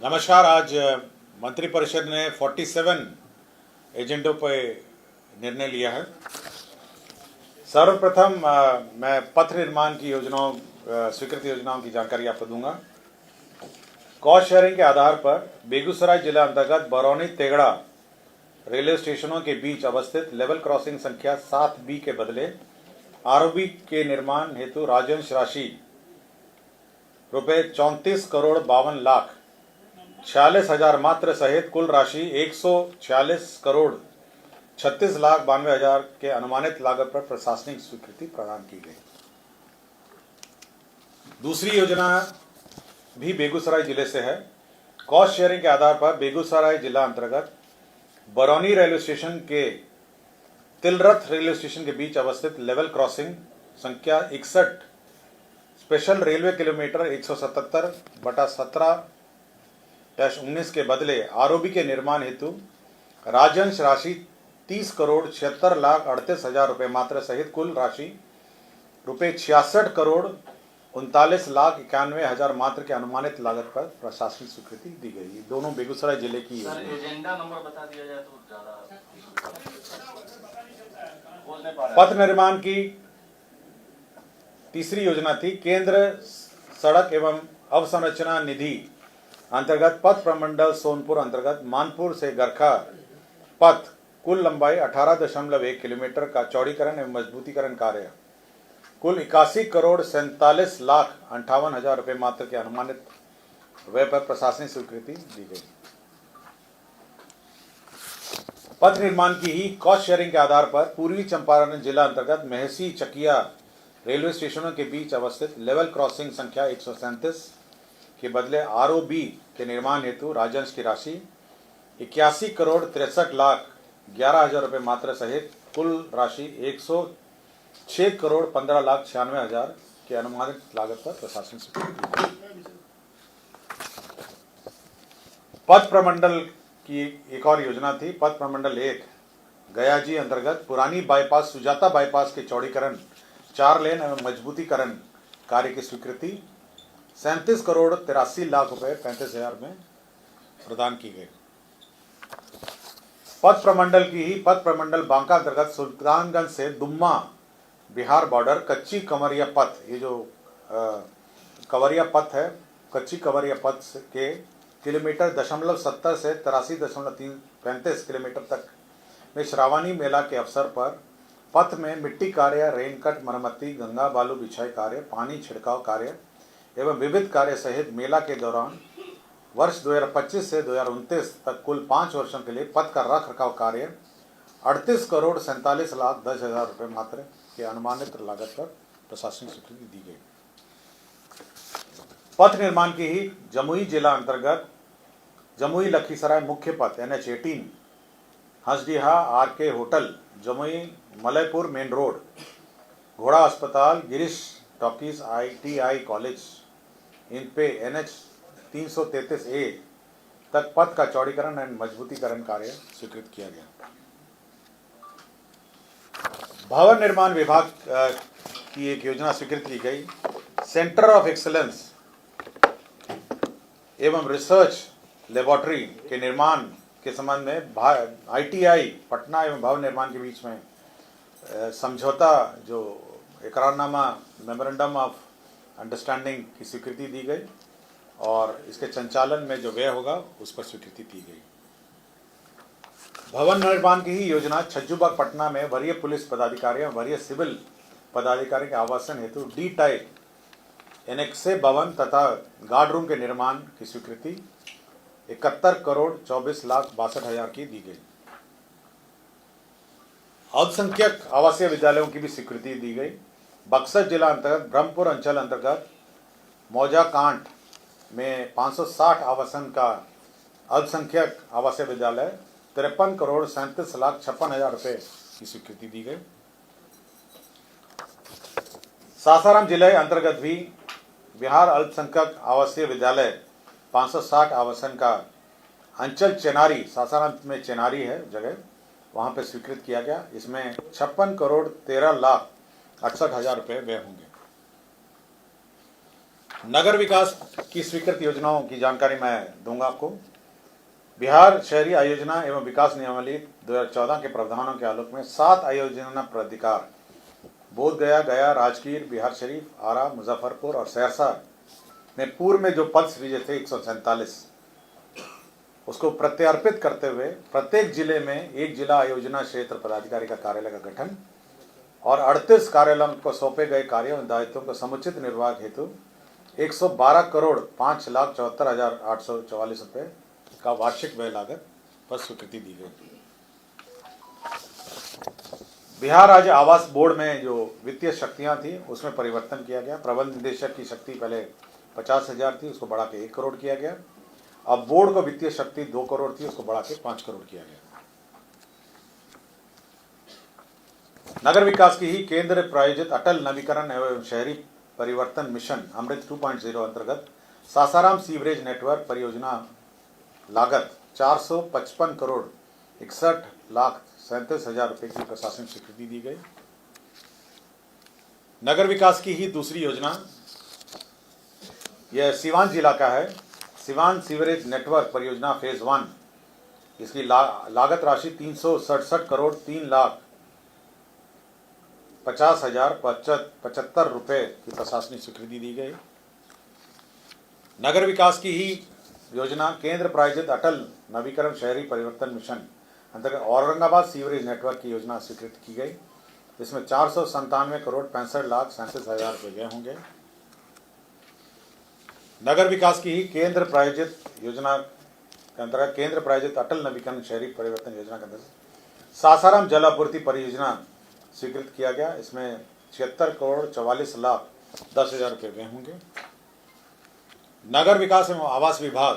नमस्कार। आज मंत्रिपरिषद ने 47 एजेंडों पर निर्णय लिया है। सर्वप्रथम मैं पथ निर्माण की योजनाओं स्वीकृत योजनाओं की जानकारी आपको दूंगा। कॉस्ट शेयरिंग के आधार पर बेगूसराय जिला अंतर्गत बरौनी तेगड़ा रेलवे स्टेशनों के बीच अवस्थित लेवल क्रॉसिंग संख्या 7B के बदले आरओबी के निर्माण हेतु राजंश राशि रुपये 34,52,46,00,000 मात्र सहित कुल राशि 146,36,92,000 के अनुमानित लागत पर प्रशासनिक स्वीकृति प्रदान की गई। दूसरी योजना भी बेगूसराय जिले से है। कॉस्ट शेयरिंग के आधार पर बेगूसराय जिला अंतर्गत बरौनी रेलवे स्टेशन के तिलरथ रेलवे स्टेशन के बीच अवस्थित लेवल क्रॉसिंग संख्या 61 स्पेशल रेलवे किलोमीटर 177/17-19 के बदले आरओबी के निर्माण हेतु राजंश राशि 30,76,38,000 रुपये मात्र सहित कुल राशि रुपये 66,39,39,91,000 मात्र के अनुमानित लागत पर प्रशासनिक स्वीकृति दी गई। दोनों बेगूसराय जिले की एजेंडा नंबर बता दिया जाए तो ज्यादा पथ निर्माण की तीसरी योजना थी। केंद्र सड़क एवं अवसंरचना निधि अंतर्गत पथ प्रमंडल सोनपुर अंतर्गत मानपुर से गरखा पथ कुल लंबाई 18.1 किलोमीटर का चौड़ीकरण एवं मजबूतीकरण कार्य कुल 81,47,58,000 रुपये मात्र के अनुमानित व्यय पर प्रशासनिक स्वीकृति दी गई। पथ निर्माण की ही कॉस्ट शेयरिंग के आधार पर पूर्वी चंपारण जिला अंतर्गत मेहसी चकिया रेलवे स्टेशनों के बीच अवस्थित लेवल क्रॉसिंग संख्या 137 के बदले आरओबी के निर्माण हेतु राजंश की राशि 81,63,11,000 रुपये मात्र सहित कुल राशि 106,15,96,000 के अनुमानित लागत पर प्रशासनिक स्वीकृति। पथ प्रमंडल की एक और योजना थी। पथ प्रमंडल 1 गयाजी अंतर्गत पुरानी बाईपास सुजाता बाईपास के चौड़ीकरण 4 लेन एवं मजबूतीकरण कार्य की स्वीकृति 37,83,00,000 रुपये 35,000 में प्रदान की गई। पथ प्रमंडल की ही पथ प्रमंडल बांका अंतर्गत सुल्तानगंज से दुम्मा बिहार बॉर्डर कच्ची कंवरिया पथ, ये जो कंवरिया पथ है, कच्ची कंवरिया पथ के किलोमीटर 0.70 से 83.35 किलोमीटर तक में श्रावणी मेला के अवसर पर पथ में मिट्टी कार्य, रेनकट मरम्मती, गंगा बालू बिछाई कार्य, पानी छिड़काव कार्य एवं विविध कार्य सहित मेला के दौरान वर्ष 2025 से 2029 तक कुल 5 वर्षों के लिए पथ का रख रखाव कार्य 38,47,10,000 रुपये मात्र के अनुमानित लागत पर प्रशासनिक स्वीकृति दी गई। पथ निर्माण की ही जमुई जिला अंतर्गत जमुई लखीसराय मुख्य पथ NH18 Hansdiha RK hotel Jamui Malaypur main road घोड़ा अस्पताल Girish talkies ITI college in पे NH 333A तक पथ का चौड़ीकरण एवं मजबूतीकरण कार्य स्वीकृत किया गया। भवन निर्माण विभाग की एक योजना स्वीकृत की गई। सेंटर ऑफ एक्सीलेंस एवं रिसर्च लेबोरेटरी के निर्माण के संबंध में ITI पटना एवं भवन निर्माण के बीच में समझौता जो इकरारनामा मेमोरेंडम ऑफ अंडरस्टैंडिंग की स्वीकृति दी गई और इसके संचालन में जो व्यय होगा उस पर स्वीकृति दी गई। भवन निर्माण की ही योजना छज्जूबाग पटना में वरीय पुलिस पदाधिकारी और वरीय सिविल पदाधिकारी के आवासन हेतु D टाइप एनेक्से भवन तथा गार्ड रूम के निर्माण की स्वीकृति 71,24,62,000 की दी गई। अल्पसंख्यक आवासीय विद्यालयों की भी स्वीकृति दी गई। बक्सर जिला अंतर्गत ब्रह्मपुर अंचल अंतर्गत मौजा कांट में 560 आवासन का अल्पसंख्यक आवासीय विद्यालय 53,37,56,000 रुपये की स्वीकृति दी गई। सासाराम जिले अंतर्गत भी बिहार अल्पसंख्यक आवासीय विद्यालय 560 आवासन का अंचल चेनारी, सासाराम में चेनारी है जगह, वहाँ पे स्वीकृत किया गया। इसमें 56,13,68,000 रुपये व्यय होंगे। नगर विकास की स्वीकृत योजनाओं की जानकारी मैं दूंगा आपको। बिहार शहरी आयोजना एवं विकास नियमावली 2014 के प्रावधानों के आलोक में 7 आयोजना प्राधिकार बोधगया, गया, राजगीर, बिहार शरीफ, आरा, मुजफ्फरपुर और सहरसा में पूर्व में जो पद सृजे थे 147 उसको प्रत्यार्पित करते हुए प्रत्येक जिले में एक जिला आयोजना क्षेत्र पदाधिकारी का कार्यालय का गठन और 38 कार्यालयों को सौंपे गए कार्यों एवं दायित्वों को समुचित निर्वाह हेतु 112 करोड़ 5,74,844 रुपये का वार्षिक व्यय लागत पर स्वीकृति दी गई। बिहार राज्य आवास बोर्ड में जो वित्तीय शक्तियां थी उसमें परिवर्तन किया गया। प्रबंध निदेशक की शक्ति पहले 50,000 थी, उसको बढ़ा के 1 करोड़ किया गया। अब बोर्ड को वित्तीय शक्ति 2 करोड़ थी, उसको बढ़ा के 5 करोड़ किया गया। नगर विकास की ही केंद्र प्रायोजित अटल नवीकरण एवं शहरी परिवर्तन मिशन अमृत 2.0 अंतर्गत सासाराम सीवरेज नेटवर्क परियोजना लागत 455 करोड़ 61,37,000 रुपये की प्रशासनिक स्वीकृति दी गई। नगर विकास की ही दूसरी योजना यह सीवान जिला का है। सीवान सीवरेज नेटवर्क परियोजना फेज 1, इसकी लागत राशि 367 करोड़ 3,50,075 रुपये की प्रशासनिक स्वीकृति दी गई। नगर विकास की ही योजना केंद्र प्रायोजित अटल नवीकरण शहरी परिवर्तन मिशन अंतर्गत औरंगाबाद सीवरेज नेटवर्क की योजना स्वीकृत की गई। इसमें 497 करोड़ 65,37,000 रुपये गए होंगे। नगर विकास की ही केंद्र प्रायोजित योजना के अंतर्गत केंद्र प्रायोजित अटल नवीकरण शहरी परिवर्तन योजना के अंतर्गत सासाराम जल आपूर्ति परियोजना स्वीकृत किया गया। इसमें 76 करोड़ 44,10,000 रुपये गए होंगे। नगर विकास एवं आवास विभाग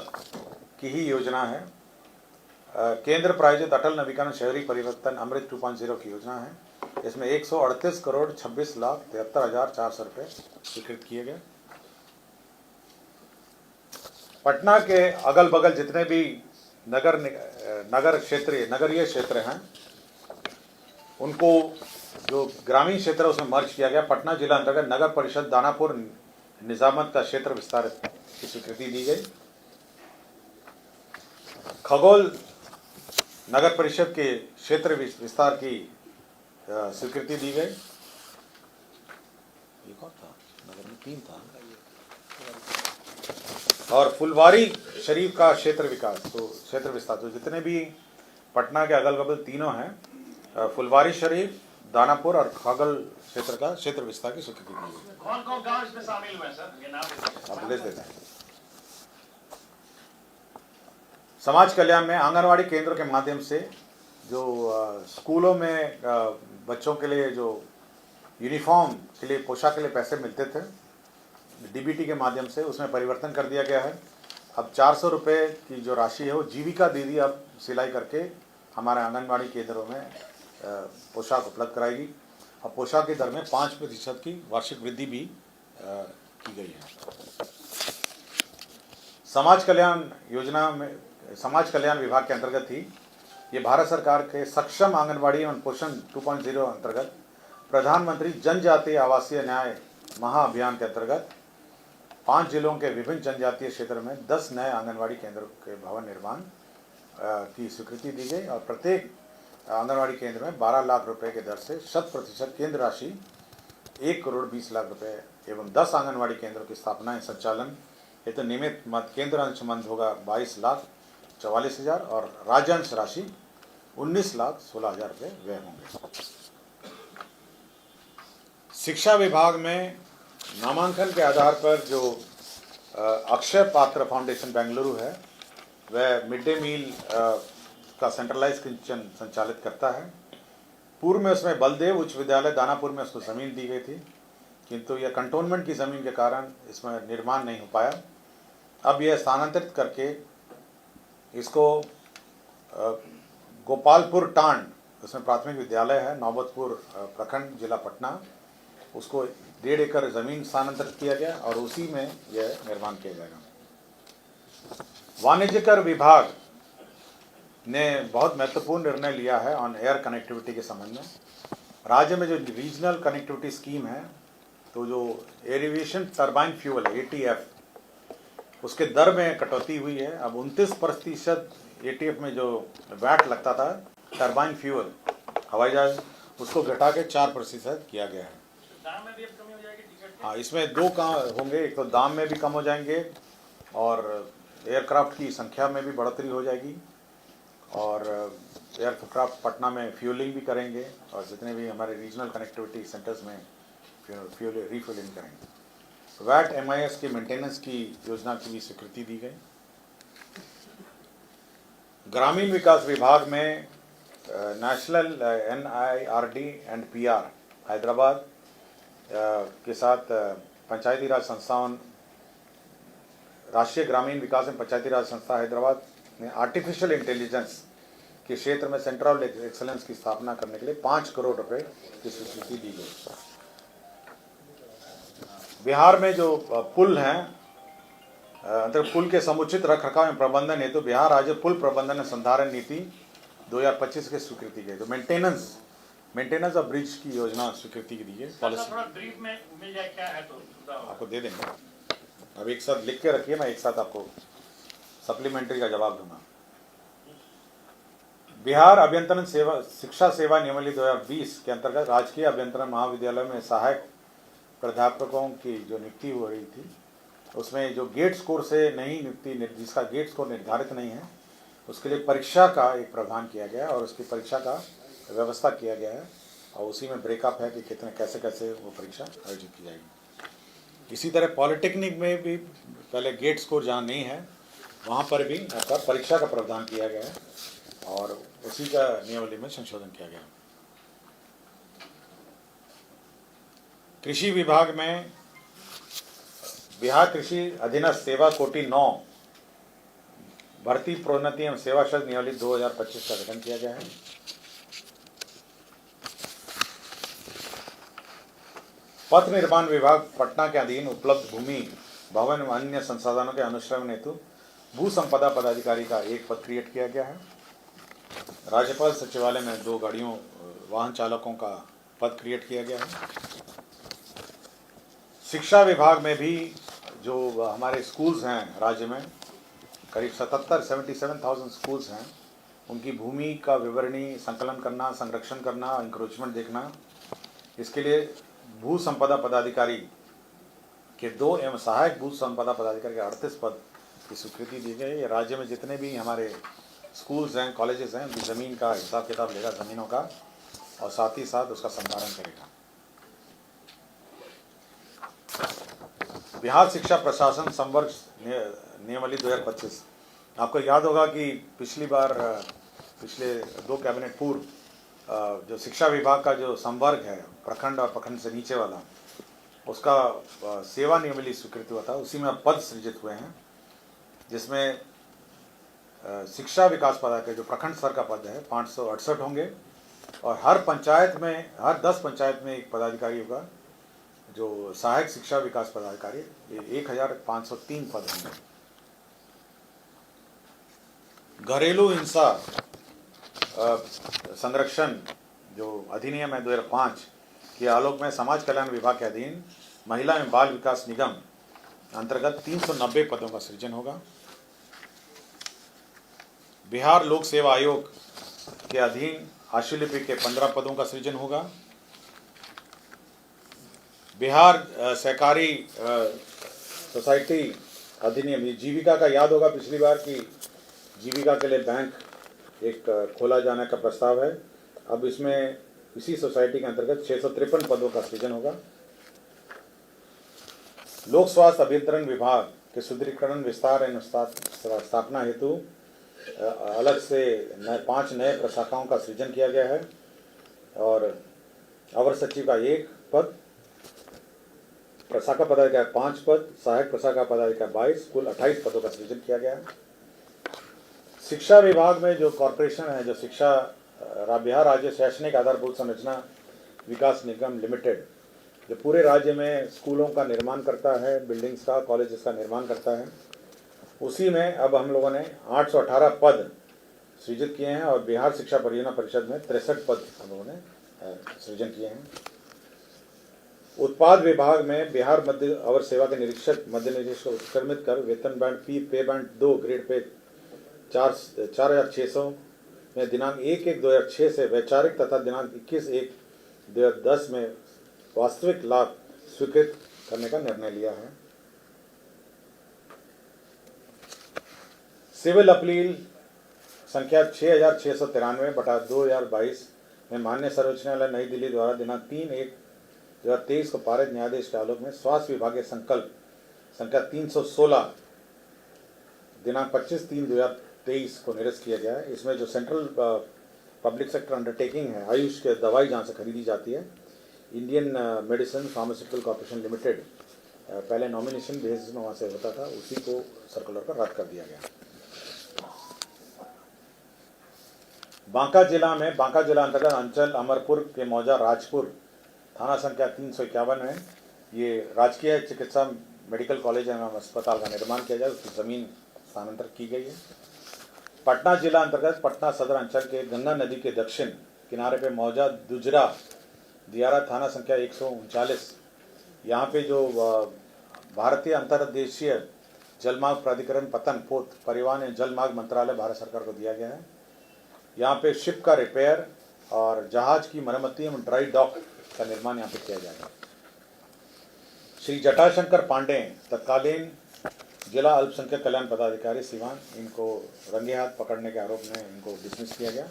की ही योजना है। केंद्र प्रायोजित अटल नवीकरण शहरी परिवर्तन अमृत 2.0 की योजना है। इसमें 138 करोड़ 26,73,400 रुपये स्वीकृत किए गए। पटना के अगल बगल जितने भी नगरीय क्षेत्र हैं उनको जो ग्रामीण क्षेत्र है उसमें मर्ज किया गया। पटना जिला अंतर्गत नगर परिषद दानापुर निजामत का क्षेत्र विस्तार की स्वीकृति दी गई। खगोल नगर परिषद के क्षेत्र विस्तार की स्वीकृति दी गई। एक और था, नगर में 3 था। और फुलवारी शरीफ का क्षेत्र विकास तो क्षेत्र विस्तार, तो जितने भी पटना के अगल बगल तीनों हैं, फुलवारी शरीफ, दानापुर और खगल क्षेत्र का क्षेत्र विस्तार की स्वीकृति दी गई। कौन कौन गांव इसमें शामिल हुए हैं सर, ये नाम आप लिस्ट देते हैं। समाज कल्याण में आंगनवाड़ी केंद्रों के माध्यम से जो स्कूलों में बच्चों के लिए जो यूनिफॉर्म के लिए पोशाक के लिए पैसे मिलते थे डीबीटी के माध्यम से, उसमें परिवर्तन कर दिया गया है। अब 400 रुपये की जो राशि है वो जीविका दीदी अब सिलाई करके हमारे आंगनबाड़ी केंद्रों में पोशाक उपलब्ध कराएगी और पोशाक की दर में 5% की वार्षिक वृद्धि भी की गई है। समाज कल्याण योजना में समाज कल्याण विभाग के अंतर्गत ही ये भारत सरकार के सक्षम आंगनबाड़ी एवं पोषण 2.0 अंतर्गत प्रधानमंत्री जनजातीय आवासीय न्याय महाअभियान के अंतर्गत 5 जिलों के विभिन्न जनजातीय क्षेत्र में 10 नए आंगनबाड़ी केंद्रों के भवन निर्माण की स्वीकृति दी गई और प्रत्येक आंगनबाड़ी केंद्र में 12 लाख रुपए के दर से 100% केंद्र राशि 1 करोड़ 20 लाख रुपए एवं 10 आंगनबाड़ी केंद्रों की स्थापना संचालन हेतु नियमित केंद्र अंश मंद होगा 22,44,000 और राज्यांश राशि 19,16,000 रुपये व्यय होंगे। शिक्षा विभाग में नामांकन के आधार पर जो अक्षय पात्र फाउंडेशन बेंगलुरु है वह मिड डे मील का सेंट्रलाइज किचन संचालित करता है। पूर्व में उसमें बलदेव उच्च विद्यालय दानापुर में उसको ज़मीन दी गई थी, किंतु यह कंटोनमेंट की ज़मीन के कारण इसमें निर्माण नहीं हो पाया। अब यह स्थानांतरित करके इसको गोपालपुर टांड, उसमें प्राथमिक विद्यालय है, नौबतपुर प्रखंड जिला पटना, उसको 1.5 एकड़ ज़मीन स्थानांतरित किया गया और उसी में यह निर्माण किया जाएगा। वाणिज्यकर विभाग ने बहुत महत्वपूर्ण निर्णय लिया है ऑन एयर कनेक्टिविटी के संबंध में। राज्य में जो रीजनल कनेक्टिविटी स्कीम है तो जो एविएशन टर्बाइन फ्यूल है एटीएफ, उसके दर में कटौती हुई है। अब 29% एटीएफ में जो वैट लगता था टर्बाइन फ्यूल हवाई जहाज, उसको घटा के 4% किया गया है। दाम में भी अब कमी हो जाएगी टिकट के? हाँ, इसमें दो काम होंगे, एक तो दाम में भी कम हो जाएंगे और एयरक्राफ्ट की संख्या में भी बढ़ोतरी हो जाएगी, और एयरक्राफ्ट पटना में फ्यूलिंग भी करेंगे और जितने भी हमारे रीजनल कनेक्टिविटी सेंटर्स में फ्यूल रीफ्यूलिंग करेंगे। वैट MIS की मेंटेनेंस की योजना की भी स्वीकृति दी गई। ग्रामीण विकास विभाग में national NIRD and PR Hyderabad के साथ पंचायती राज संस्थाओं, राष्ट्रीय ग्रामीण विकास एवं पंचायती राज संस्था हैदराबाद ने आर्टिफिशियल इंटेलिजेंस के क्षेत्र में सेंटर ऑफ एक्सेलेंस की स्थापना करने के लिए 5 करोड़ रुपए की स्वीकृति दी गई। बिहार में जो पुल हैं, पुल के समुचित रखरखाव एवं प्रबंधन हेतु बिहार राज्य पुल प्रबंधन एवं संधारण नीति 2025 की स्वीकृति गई। तो मेंटेनेंस ऑफ ब्रिज की योजना स्वीकृति की दी है। सर थोड़ा ब्रीफ में मिल जाए क्या है तो आपको दे देंगे, अब एक साथ लिख के रखिए, मैं एक साथ आपको सप्लीमेंट्री का जवाब दूंगा। बिहार अभियंत्रण सेवा शिक्षा सेवा नियमावली 2020 के अंतर्गत राजकीय अभियंत्रण महाविद्यालय में सहायक प्राध्यापकों की जो नियुक्ति हो रही थी, उसमें जो गेट स्कोर से नहीं नियुक्ति, जिसका गेट स्कोर निर्धारित नहीं है, उसके लिए परीक्षा का एक प्रावधान किया गया और उसकी परीक्षा का व्यवस्था किया गया है और उसी में ब्रेकअप है कि कितने कैसे कैसे वो परीक्षा आयोजित की जाएगी। इसी तरह पॉलिटेक्निक में भी पहले गेट स्कोर जहाँ नहीं है वहाँ पर भी आपका परीक्षा का प्रावधान किया गया है और उसी का नियमावली में संशोधन किया गया। कृषि विभाग में बिहार कृषि अधीनस्थ सेवा कोटि 9 भर्ती प्रोन्नति एवं सेवा शर्त नियमावली 2025 का गठन किया गया है। पथ निर्माण विभाग पटना के अधीन उपलब्ध भूमि, भवन एवं अन्य संसाधनों के अनुश्रवण हेतु भू संपदा पदाधिकारी का एक पद क्रिएट किया गया है। राज्यपाल सचिवालय में 2 गाड़ियों वाहन चालकों का पद क्रिएट किया गया है। शिक्षा विभाग में भी जो हमारे स्कूल्स हैं राज्य में करीब 77,000 स्कूल्स हैं, उनकी भूमि का विवरणी संकलन करना, संरक्षण करना, इंक्रोचमेंट देखना, इसके लिए भू संपदा पदाधिकारी के 2 एवं सहायक भू संपदा पदाधिकारी के 38 पद की स्वीकृति दी गई। ये राज्य में जितने भी हमारे स्कूल्स हैं, कॉलेजेस हैं, उनकी ज़मीन का हिसाब किताब लेगा, ज़मीनों का, और साथ ही साथ उसका संधारण करेगा। बिहार शिक्षा प्रशासन संवर्ग नियमावली 2025, आपको याद होगा कि पिछली बार पिछले 2 कैबिनेट पूर्व जो शिक्षा विभाग का जो संवर्ग है, प्रखंड और प्रखंड से नीचे वाला, उसका सेवा नियमावली स्वीकृत हुआ था। उसी में पद सृजित हुए हैं, जिसमें शिक्षा विकास पदाधिकारी जो प्रखंड स्तर का पद है 568 होंगे और हर पंचायत में, हर 10 पंचायत में एक पदाधिकारी होगा जो सहायक शिक्षा विकास पदाधिकारी, 1503 पद होंगे। घरेलू हिंसा संरक्षण जो अधिनियम है 2005 के आलोक में समाज कल्याण विभाग के अधीन महिला एवं बाल विकास निगम अंतर्गत 390 पदों का सृजन होगा। बिहार लोक सेवा आयोग के अधीन आशुलिपि के 15 पदों का सृजन होगा। बिहार सहकारी सोसाइटी अधिनियम, जीविका का याद होगा पिछली बार की जीविका के लिए बैंक एक खोला जाने का प्रस्ताव है। अब इसमें इसी सोसाइटी के अंतर्गत 653 पदों का सृजन होगा। लोक स्वास्थ्य अभियंत्रण विभाग के सुदृढ़ीकरण, विस्तार एवं स्थापना हेतु अलग से 5 नए प्रशाखाओं का सृजन किया गया है और अवर सचिव का 1 पद, प्रशाखा पदाधिकारी 5 पद, सहायक प्रशाखा पदाधिकारी 22, कुल 28 पदों का सृजन किया गया है। शिक्षा विभाग में जो कॉरपोरेशन है, जो शिक्षा बिहार राज्य शैक्षणिक आधारभूत संरचना विकास निगम लिमिटेड, जो पूरे राज्य में स्कूलों का निर्माण करता है, बिल्डिंग्स का, कॉलेजेस का निर्माण करता है, उसी में अब हम लोगों ने 818 पद सृजित किए हैं और बिहार शिक्षा परियोजना परिषद में 63 पद हम लोगों ने सृजन किए हैं। उत्पाद विभाग में बिहार मध्य अवर सेवा के मध्य निरीक्षक को उत्क्रमित कर वेतन बैंड पे बैंड 2 ग्रेड पे 4,600 में दिनांक 1/1/2006 से वैचारिक तथा दिनांक 21/1/2010 में वास्तविक लाभ स्वीकृत करने का निर्णय लिया है। सिविल अपील संख्या 6693/2022 में माननीय सर्वोच्च न्यायालय नई दिल्ली द्वारा दिनांक 3/1/2023 को पारित न्यायाधीश के आलोक में स्वास्थ्य विभाग के संकल्प संख्या 316 दिनांक 25/3/2023 को निरस्त किया गया है। इसमें जो सेंट्रल पब्लिक सेक्टर अंडरटेकिंग है, आयुष के दवाई जहाँ से खरीदी जाती है, Indian medicine pharmaceutical corporation limited, पहले नॉमिनेशन बेसिस में वहाँ से होता था, उसी को सर्कुलर पर रद्द कर दिया गया। बांका जिला अंतर्गत अंचल अमरपुर के मौजा राजपुर थाना संख्या 351 में ये राजकीय चिकित्सा मेडिकल कॉलेज एवं अस्पताल का निर्माण किया जाए, उसकी ज़मीन स्थानांतरित की गई है। पटना जिला अंतर्गत पटना सदर अंचल के गंगा नदी के दक्षिण किनारे पे मौजा दुजरा दियारा थाना संख्या 139, यहाँ पे जो भारतीय अंतर्देशीय जलमार्ग प्राधिकरण पतन पोत परिवहन एवं जलमार्ग मंत्रालय भारत सरकार को दिया गया है। यहाँ पे शिप का रिपेयर और जहाज की मरम्मती एवं ड्राई डॉक का निर्माण यहाँ पे किया जाएगा। श्री जटाशंकर पांडे तत्कालीन जिला अल्पसंख्यक कल्याण पदाधिकारी सीवान, इनको रंगे हाथ पकड़ने के आरोप में इनको डिसमिस किया गया।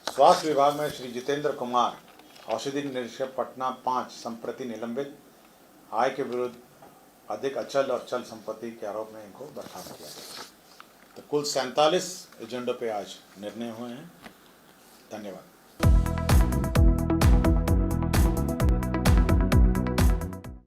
स्वास्थ्य विभाग में श्री जितेंद्र कुमार औषधि निरीक्षक पटना 5 संप्रति निलंबित, आय के विरुद्ध अधिक अचल और चल संपत्ति के आरोप में इनको बर्खास्त किया गया। तो कुल 47 एजेंडों पे आज निर्णय हुए हैं। धन्यवाद।